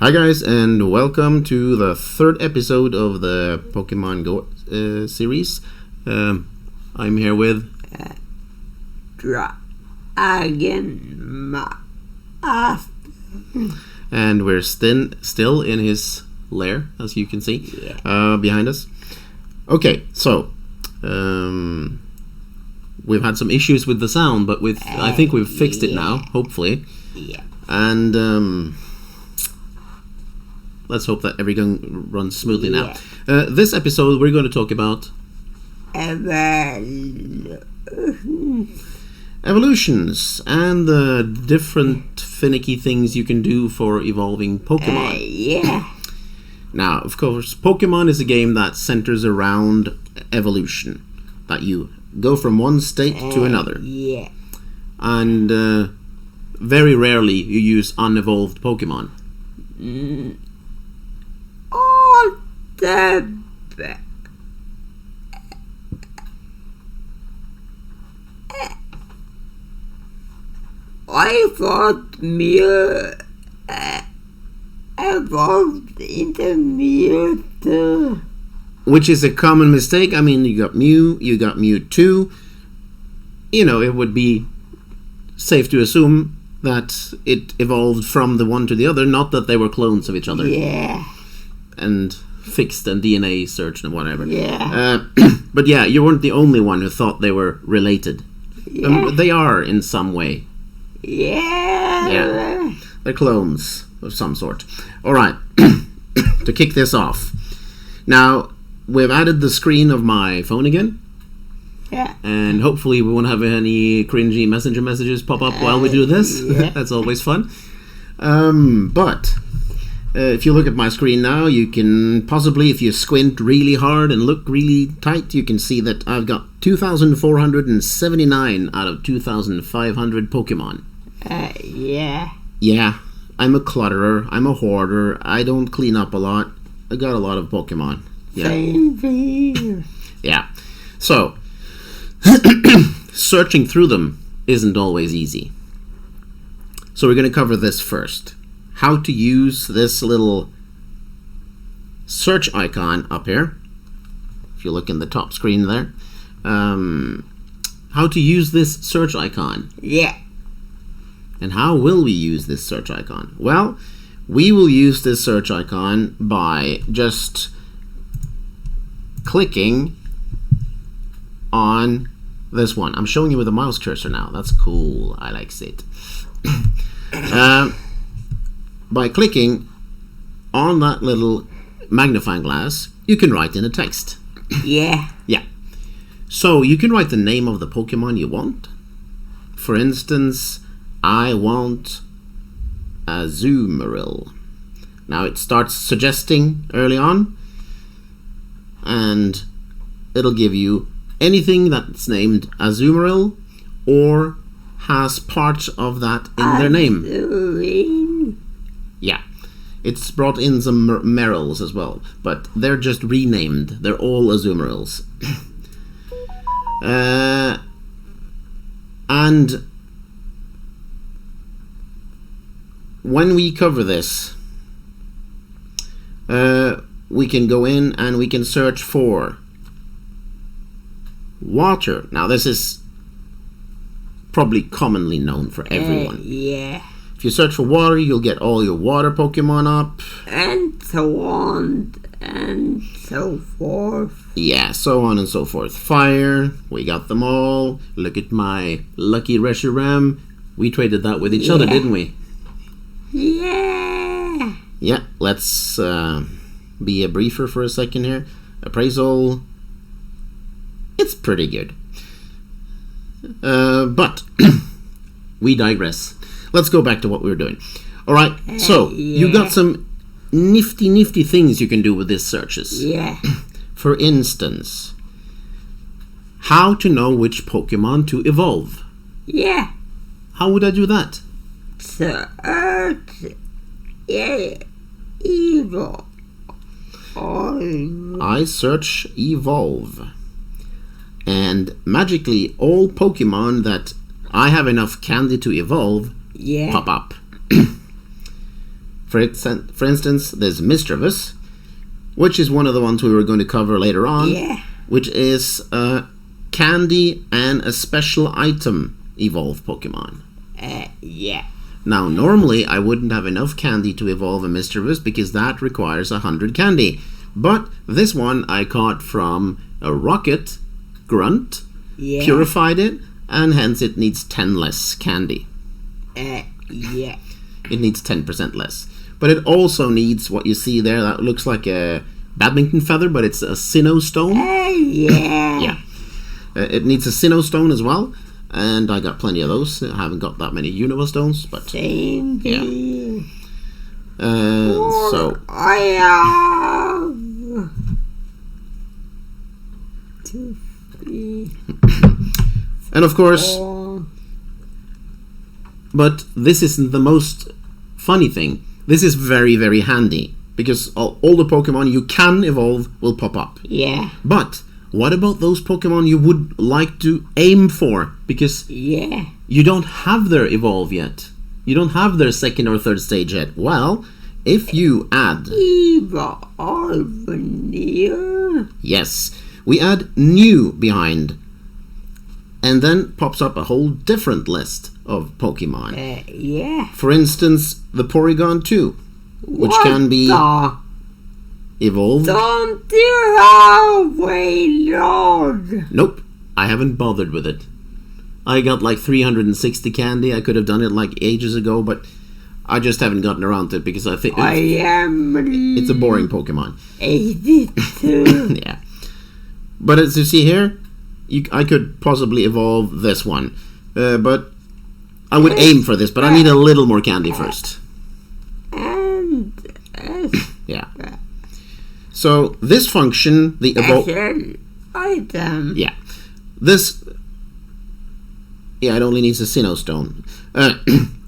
Hi guys, and welcome to the third episode of the Pokemon Go series. I'm here with Dragonmaster. and we're still in his lair, as you can see behind us. Okay, so we've had some issues with the sound, but I think we've fixed it now, hopefully. Yeah. And let's hope that everything runs smoothly now. This episode, we're going to talk about evolutions and the different finicky things you can do for evolving Pokemon. Now, of course, Pokemon is a game that centers around evolution. That you go from one state to another. And very rarely you use unevolved Pokemon. All the I thought Mew evolved into Mewtwo. Which is a common mistake. I mean, you got Mew, you got Mewtwo. You know, it would be safe to assume that it evolved from the one to the other, not that they were clones of each other. And fixed and DNA searched and whatever. But yeah, you weren't the only one who thought they were related. They are in some way. They're clones of some sort. Alright, to kick this off. Now, we've added the screen of my phone again. And hopefully we won't have any cringy messenger messages pop up while we do this. That's always fun. But if you look at my screen now, you can possibly, if you squint really hard and look really tight, you can see that I've got 2,479 out of 2,500 Pokemon. Yeah, I'm a clutterer, I'm a hoarder, I don't clean up a lot. I got a lot of Pokemon. Same for you. So, searching through them isn't always easy. So we're going to cover this first. How to use this little search icon up here. If you look in the top screen there. How to use this search icon. And how will we use this search icon? Well, we will use this search icon by just clicking on this one. I'm showing you with a mouse cursor now. That's cool. I like it. By clicking on that little magnifying glass, you can write in a text. So you can write the name of the Pokemon you want. For instance, I want Azumarill. Now it starts suggesting early on, and it'll give you anything that's named Azumarill or has parts of that in their name. It's brought in some Merills as well, but they're just renamed. They're all Azumarills. And when we cover this, we can go in and we can search for water. Now this is probably commonly known for everyone. If you search for water, you'll get all your water Pokemon up. And so on and so forth. So on and so forth. Fire, we got them all. Look at my lucky Reshiram. We traded that with each other, didn't we? Let's be a briefer for a second here. Appraisal. It's pretty good. But we digress. Let's go back to what we were doing. Alright, so you got some nifty things you can do with these searches. For instance, how to know which Pokemon to evolve. How would I do that? Search Evolve. I search Evolve. And magically, all Pokemon that I have enough candy to evolve pop up. For instance, there's Mischievous, which is one of the ones we were going to cover later on. Yeah. Which is a candy and a special item evolve Pokemon. Yeah. Now, normally I wouldn't have enough candy to evolve a Mischievous because that requires 100 candy. But this one I caught from a Rocket Grunt, purified it, and hence it needs 10 less candy. Yeah. It needs 10% less. But it also needs what you see there, that looks like a badminton feather, but it's a Sinnoh Stone. Yeah. Yeah. It needs a Sinnoh Stone as well. And I got plenty of those. I haven't got that many Unova Stones, but Same yeah. here. So I have 2, 3, and of course, 4. but this isn't the most funny thing. This is very, very handy because all the Pokemon you can evolve will pop up. Yeah. But what about those Pokemon you would like to aim for? Because you don't have their evolve yet. You don't have their second or third stage yet. Well, if you add... Eeveelotion. Yes, we add new behind. And then pops up a whole different list of Pokemon. Yeah. For instance, the Porygon 2, which can be evolved. Don't you have a log? Nope, I haven't bothered with it. I got like 360 candy. I could have done it like ages ago, but I just haven't gotten around to it because I think it's a boring Pokemon. 82. Yeah. But as you see here, I could possibly evolve this one. But I would aim for this, but I need a little more candy first. And Yeah. So this function, the evolve item. Yeah. This... Yeah, it only needs a Sinnoh Stone.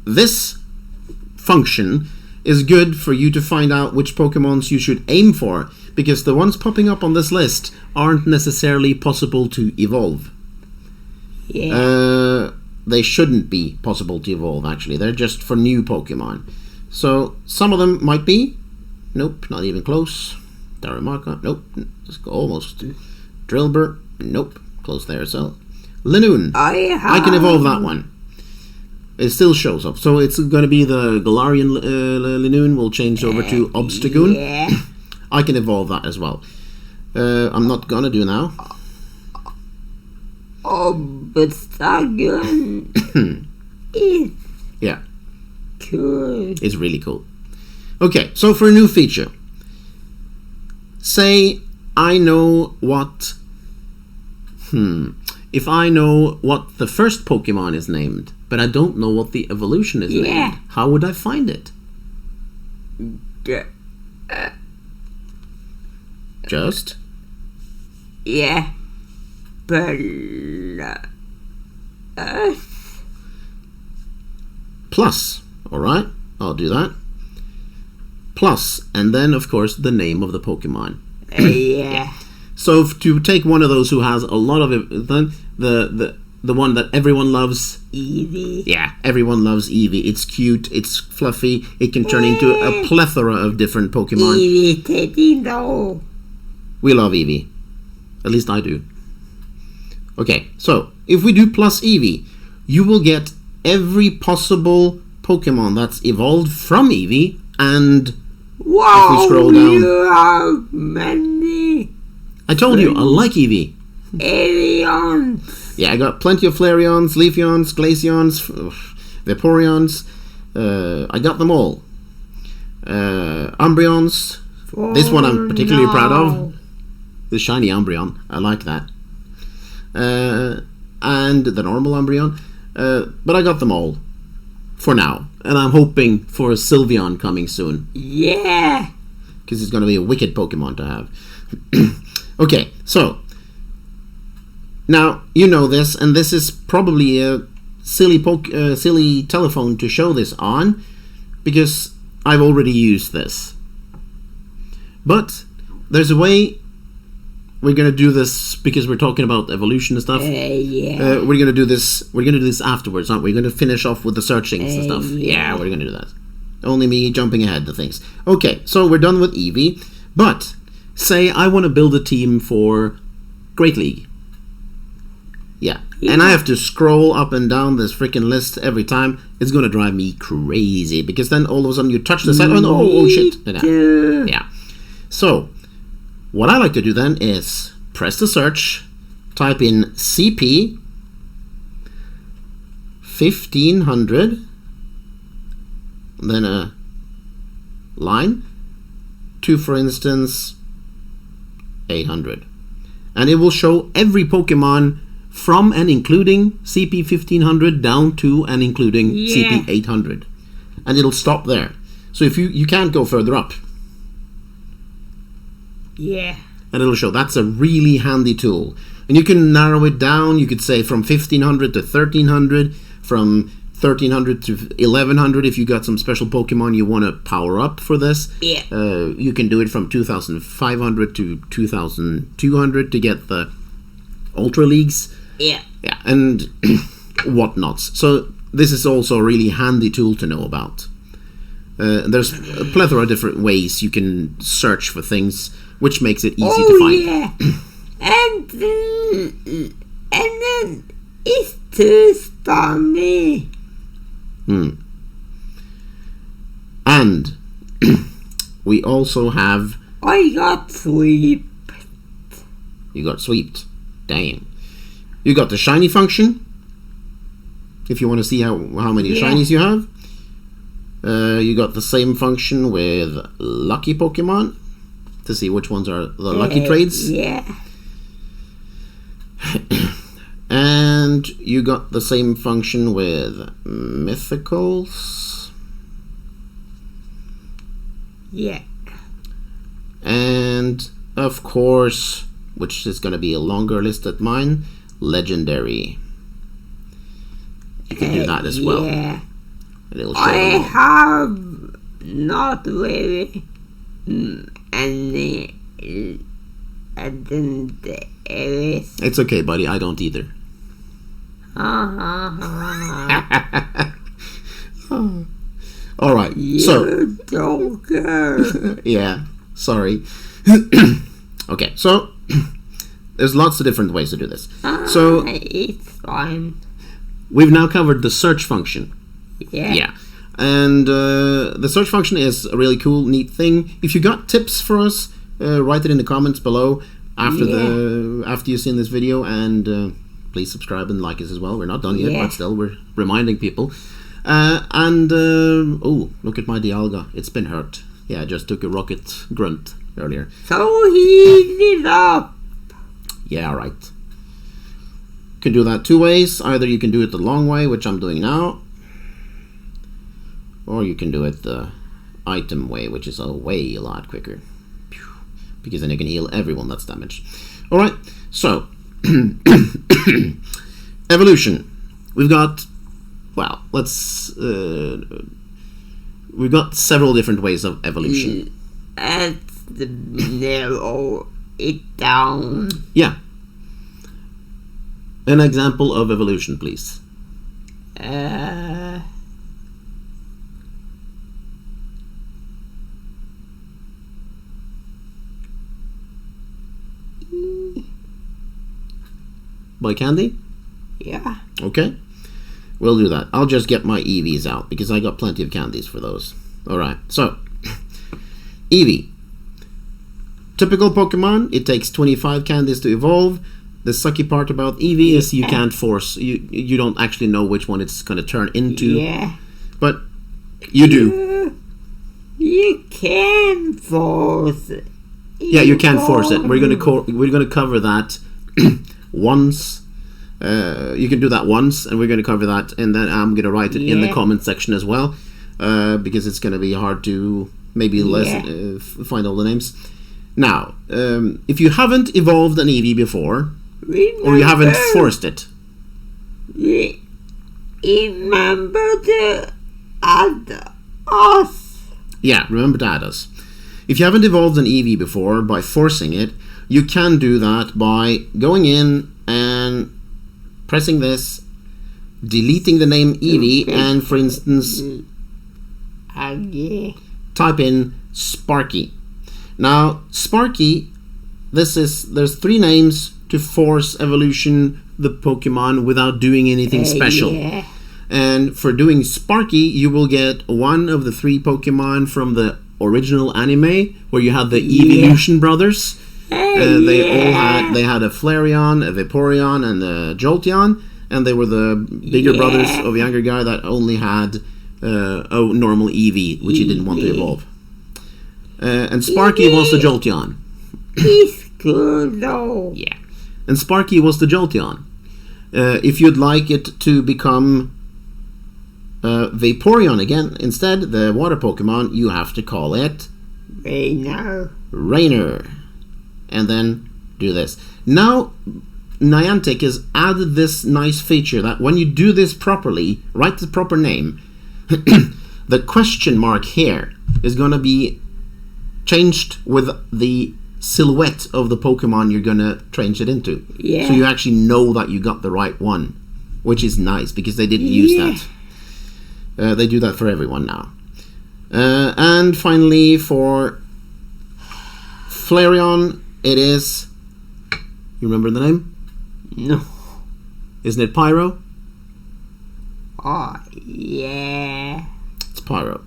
This function is good for you to find out which Pokemons you should aim for, because the ones popping up on this list aren't necessarily possible to evolve. Yeah. They shouldn't be possible to evolve, actually. They're just for new Pokemon. So, some of them might be. Nope, not even close. Darumaka, nope. Almost. Drillbur, nope. Close there, so. Linoon, I can evolve that one. It still shows up. So it's going to be the Galarian Linoon will change over to Obstagoon. Yeah. I can evolve that as well. I'm not going to do now. Obstagoon is cool. It's really cool. Okay, so for a new feature. Say I know what... If I know what the first Pokemon is named, but I don't know what the evolution is named, how would I find it? Just? Yeah. Plus. Alright, I'll do that. Plus, and then of course the name of the Pokemon. Yeah. So to take one of those who has a lot of it, the one that everyone loves, Eevee. Yeah, everyone loves Eevee. It's cute, it's fluffy, it can turn into a plethora of different Pokemon. Eevee, we love Eevee. At least I do. Okay, so if we do plus Eevee, you will get every possible Pokemon that's evolved from Eevee, and wow, if we scroll down, you have many. I told you, I like Eevee. Aliens. Yeah, I got plenty of Flareons, Leafeons, Glaceons, Vaporeons. I got them all. Umbreons. This one I'm particularly proud of. The shiny Umbreon. I like that. And the normal Umbreon. But I got them all. For now. And I'm hoping for a Sylveon coming soon. Yeah. Because it's going to be a wicked Pokemon to have. Okay, so... Now, you know this, and this is probably a silly telephone to show this on, because I've already used this. But there's a way we're gonna do this because we're talking about evolution and stuff. Yeah. We're gonna do this. We're gonna do this afterwards, aren't we? We're gonna finish off with the searchings and stuff. Yeah, we're gonna do that. Only me jumping ahead to things. Okay, so we're done with Eevee. But, say I want to build a team for Great League. Yeah. And I have to scroll up and down this freaking list every time. It's going to drive me crazy. Because then all of a sudden you touch the side. Oh shit. Yeah. So, what I like to do then is press the search. Type in CP 1500. Then a line. To, for instance, 800. And it will show every Pokemon from and including CP 1500 down to and including CP 800. And it'll stop there. So if you can't go further up. Yeah. And it'll show. That's a really handy tool. And you can narrow it down. You could say from 1500 to 1300, from 1300 to 1100 if you got some special Pokemon you want to power up for this. Yeah. You can do it from 2500 to 2200 to get the Ultra Leagues. Yeah. Yeah, and whatnots. So this is also a really handy tool to know about. There's a plethora of different ways you can search for things, which makes it easy to find. Yeah. and then it's too stormy. And we also have... I got sweep. You got sweeped. Damn. You got the shiny function. If you want to see how many shinies you have. You got the same function with lucky Pokemon. To see which ones are the lucky trades. Yeah. And you got the same function with mythicals. Yeah. And of course, which is going to be a longer list than mine, legendary. You can do that as well. Yeah. And it'll show I them all. have not really any legendaries. It's okay, buddy. I don't either. All right. You joker. Yeah. Sorry. Okay. So there's lots of different ways to do this. So It's fine. we've now covered the search function. Yeah. Yeah. And the search function is a really cool, neat thing. If you got tips for us, write it in the comments below after you've seen this video, and please subscribe and like us as well. We're not done yet, but still we're reminding people. Oh, look at my Dialga. It's been hurt. Yeah, I just took a rocket grunt earlier. So heat it up. Yeah, right. Can do that two ways. Either you can do it the long way, which I'm doing now, or you can do it the item way, which is a lot quicker. Because then you can heal everyone that's damaged. Alright, so evolution. We've got, well, we've got several different ways of evolution. Let's narrow it down. Yeah. An example of evolution, please. By Candy? Yeah. Okay. We'll do that. I'll just get my Eevees out because I got plenty of candies for those. Alright, so Eevee. Typical Pokemon, it takes 25 candies to evolve. The sucky part about Eevee is you can't force, you don't actually know which one it's going to turn into. Yeah. But you do. You can force it. Yeah, you can force it. We're going to cover that once. You can do that once, and we're going to cover that, and then I'm going to write it in the comment section as well, because it's going to be hard to maybe find all the names. Now, if you haven't evolved an Eevee before, or you haven't forced it, remember to add us. Yeah, remember to add us. If you haven't evolved an Eevee before by forcing it, you can do that by going in and pressing this, deleting the name Eevee, and for instance Yeah. Type in Sparky. Now, Sparky, there's 3 names to force evolution the Pokemon without doing anything special. Yeah. And for doing Sparky, you will get one of the 3 Pokemon from the original anime, where you had the Eeveelotion brothers. They had a Flareon, a Vaporeon, and a Jolteon, and they were the bigger brothers of a younger guy that only had a normal Eevee, which he didn't want to evolve. And Sparky was the Jolteon. He's good though. Yeah. And Sparky was the Jolteon. If you'd like it to become Vaporeon again, instead, the water Pokemon, you have to call it Rainer. And then do this. Now, Niantic has added this nice feature that when you do this properly, write the proper name, the question mark here is going to be changed with the silhouette of the Pokemon you're going to change it into. Yeah. So you actually know that you got the right one, which is nice because they didn't use that. They do that for everyone now. And finally, for Flareon, it is... You remember the name? No. Isn't it Pyro? Oh, yeah. It's Pyro.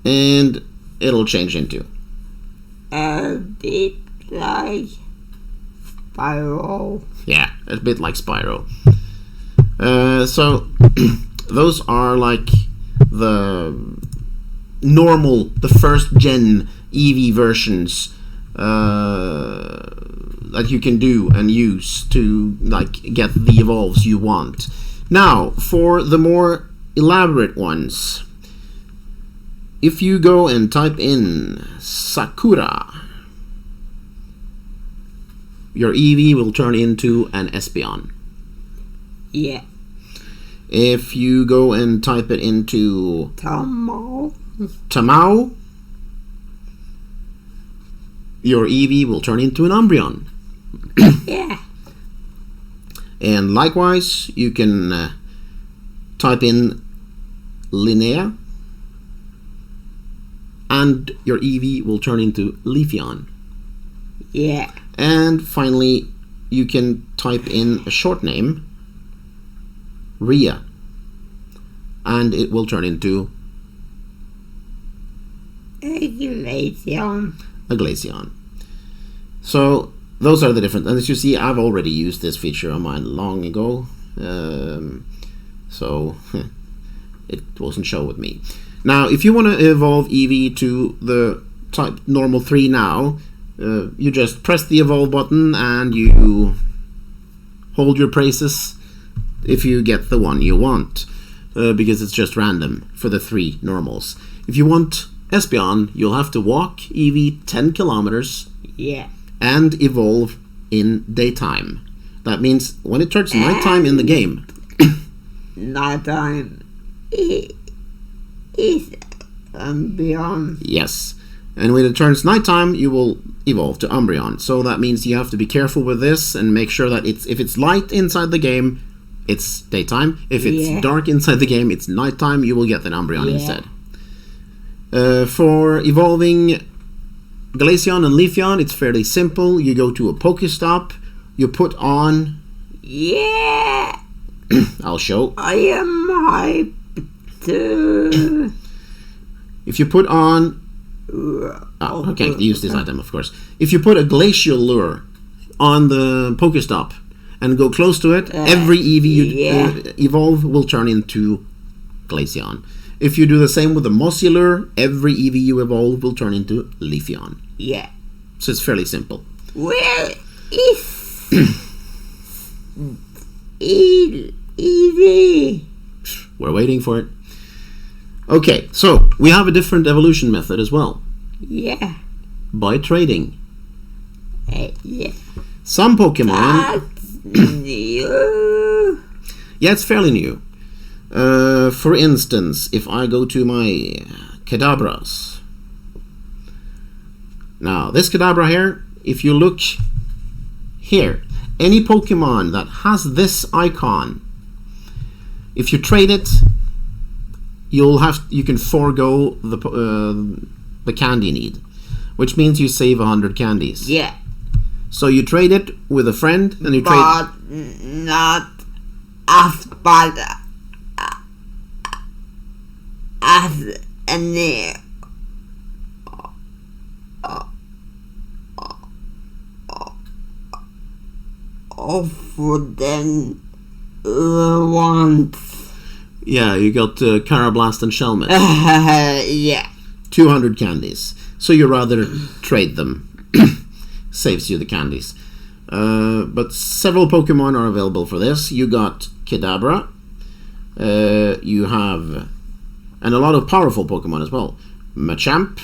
And it'll change into... A bit like Pyro. Yeah, a bit like Spyro. So, those are like the first gen Eevee versions that you can do and use to like get the evolves you want. Now, for the more elaborate ones, if you go and type in Sakura, your Eevee will turn into an Espeon. Yeah. If you go and type it into Tamao, your Eevee will turn into an Umbreon. Yeah. And likewise, you can type in Linnea, and your Eevee will turn into Leafeon. Yeah. And finally, you can type in a short name, Rhea, and it will turn into A Glaceon. So those are the different, and as you see, I've already used this feature on mine long ago, so it wasn't show with me. Now, if you want to evolve Eevee to the type normal 3 now, you just press the evolve button and you hold your praises if you get the one you want, because it's just random for the 3 normals. If you want Espeon, you'll have to walk Eevee 10 kilometers and evolve in daytime. That means when it turns nighttime in the game, nighttime is Umbreon. Yes. And when it turns nighttime, you will evolve to Umbreon. So that means you have to be careful with this and make sure that if it's light inside the game, it's daytime. If it's dark inside the game, it's nighttime. You will get an Umbreon instead. For evolving Glaceon and Leafeon, it's fairly simple. You go to a Pokestop, you put on... I'll show. I am hyped too. If you put on... okay, use this item, of course. If you put a Glacial Lure on the Pokestop and go close to it, every Eevee you evolve will turn into Glaceon. If you do the same with the Mossy Lure, every Eevee you evolve will turn into Leafeon. Yeah. So it's fairly simple. Where is Eevee? We're waiting for it. Okay, so we have a different evolution method as well. Yeah. By trading. Yeah. Some Pokemon... That's new. Yeah, it's fairly new. For instance, if I go to my Kadabras. Now, this Kadabra here, if you look here, any Pokemon that has this icon, if you trade it, you can forego the candy need, which means you save 100 candies. Yeah. So you trade it with a friend, and you trade. But not as bad as any of them ones. Yeah, you got Carablast and Shelmet. Yeah. 200 candies. So you rather trade them. Saves you the candies. But several Pokemon are available for this. You got Kadabra. You have... And a lot of powerful Pokemon as well. Machamp.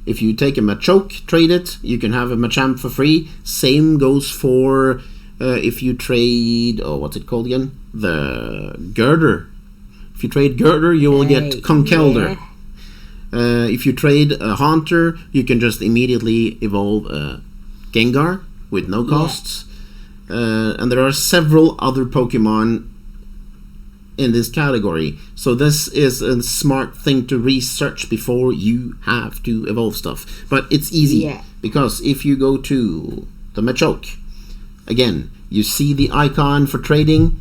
If you take a Machoke, trade it, you can have a Machamp for free. Same goes for if you trade... Oh, what's it called again? The Girder. If you trade Girder, you will get Conkeldurr. Yeah. If you trade a Haunter, you can just immediately evolve a Gengar with no costs. And there are several other Pokemon in this category. So this is a smart thing to research before you have to evolve stuff. But it's easy, because if you go to the Machoke, again, you see the icon for trading,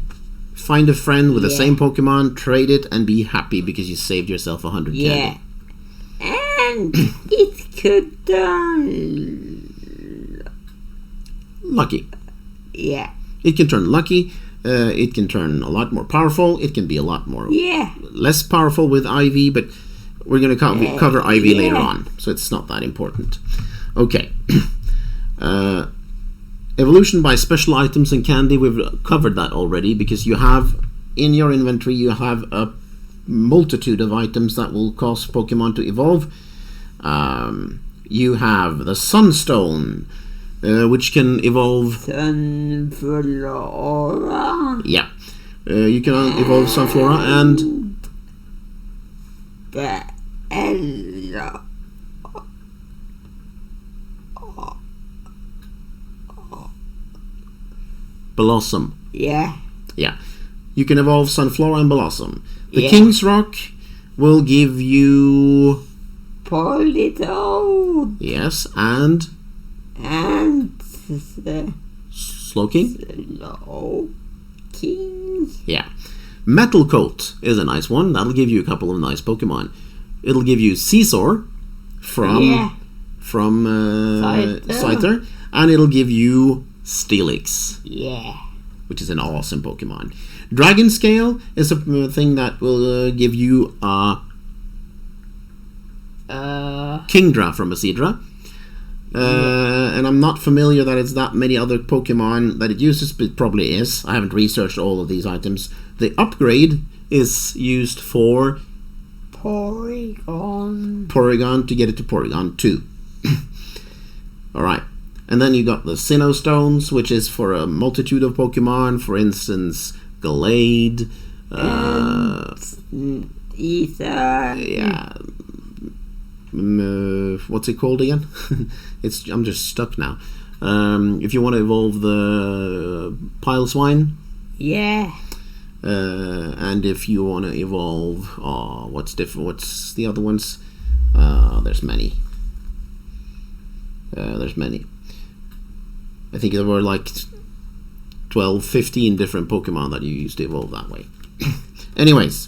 find a friend with the same Pokemon, trade it, and be happy because you saved yourself 100 candy. And it could Lucky. Yeah. It can turn lucky. It can turn a lot more powerful. It can be a lot more less powerful with IV, but we're going to cover IV later on, so it's not that important. Okay. Evolution by special items and candy, we've covered that already, because you have in your inventory, you have a multitude of items that will cause Pokemon to evolve. You have the Sunstone, which can evolve... Sunflora. Yeah. You can evolve Sunflora and... Blossom. Yeah. Yeah. You can evolve Sunflora and Blossom. The King's Rock will give you... Politoed. Yes, and... Slowking? Slowking. Yeah. Metal Coat is a nice one. That'll give you a couple of nice Pokemon. It'll give you Scizor from Scyther, and it'll give you Steelix. Yeah. Which is an awesome Pokemon. Dragon Scale is a thing that will give you Kingdra from Acidra. And I'm not familiar that it's that many other Pokemon that it uses, but it probably is. I haven't researched all of these items. The upgrade is used for Porygon to get it to Porygon 2. Alright. And then you got the Sinnoh Stones, which is for a multitude of Pokemon. For instance, Gallade. Ether. Yeah. What's it called again? I'm just stuck now. If you want to evolve the Pileswine. Yeah. And if you want to evolve... what's different? What's the other ones? There's many. I think there were like 12, 15 different Pokemon that you used to evolve that way. Anyways,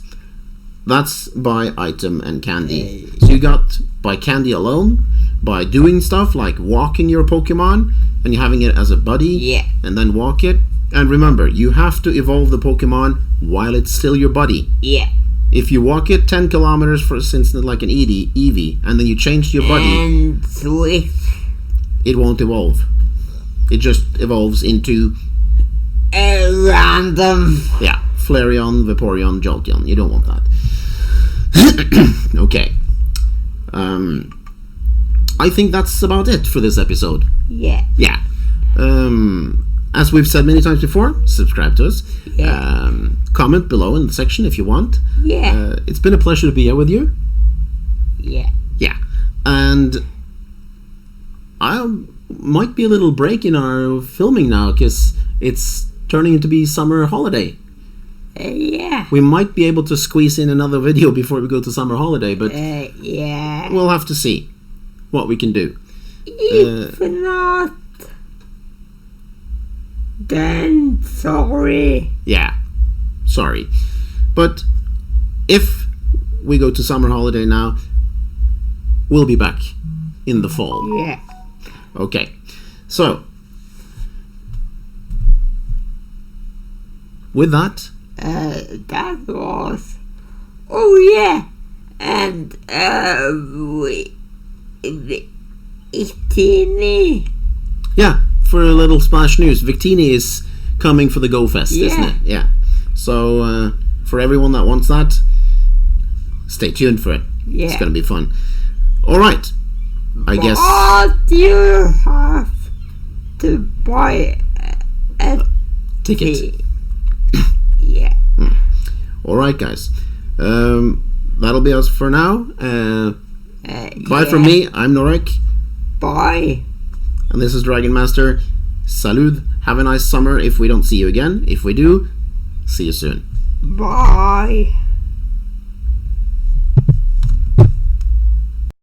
that's by item and candy. So you got by candy alone, by doing stuff like walking your Pokemon and having it as a buddy, and then walk it. And remember, you have to evolve the Pokemon while it's still your buddy. Yeah. If you walk it 10 kilometers, for instance, like an Eevee, and then you change to your buddy, and switch, it won't evolve. It just evolves into a random. Yeah, Flareon, Vaporeon, Jolteon. You don't want that. Okay. I think that's about it for this episode. Yeah. Yeah. As we've said many times before, subscribe to us. Yeah. Comment below in the section if you want. Yeah. It's been a pleasure to be here with you. Yeah. Yeah. And I might be a little break in our filming now because it's turning into be summer holiday. Yeah. We might be able to squeeze in another video before we go to summer holiday, but Yeah. we'll have to see what we can do. If not, then sorry. Yeah, sorry. But if we go to summer holiday now, we'll be back in the fall. Yeah. Okay, so with that, That was. Oh yeah, and Victini. yeah, for a little splash news, Victini is coming for the Go Fest, isn't it? Yeah. So for everyone that wants that, stay tuned for it. Yeah. It's gonna be fun. All right, I guess. But you have to buy a Ticket. Yeah. All right, guys. That'll be us for now. Bye from me. I'm Norrec, Bye. and this is Dragonmaster. Salud. Have a nice summer. If we don't see you again, if we do, see you soon. Bye.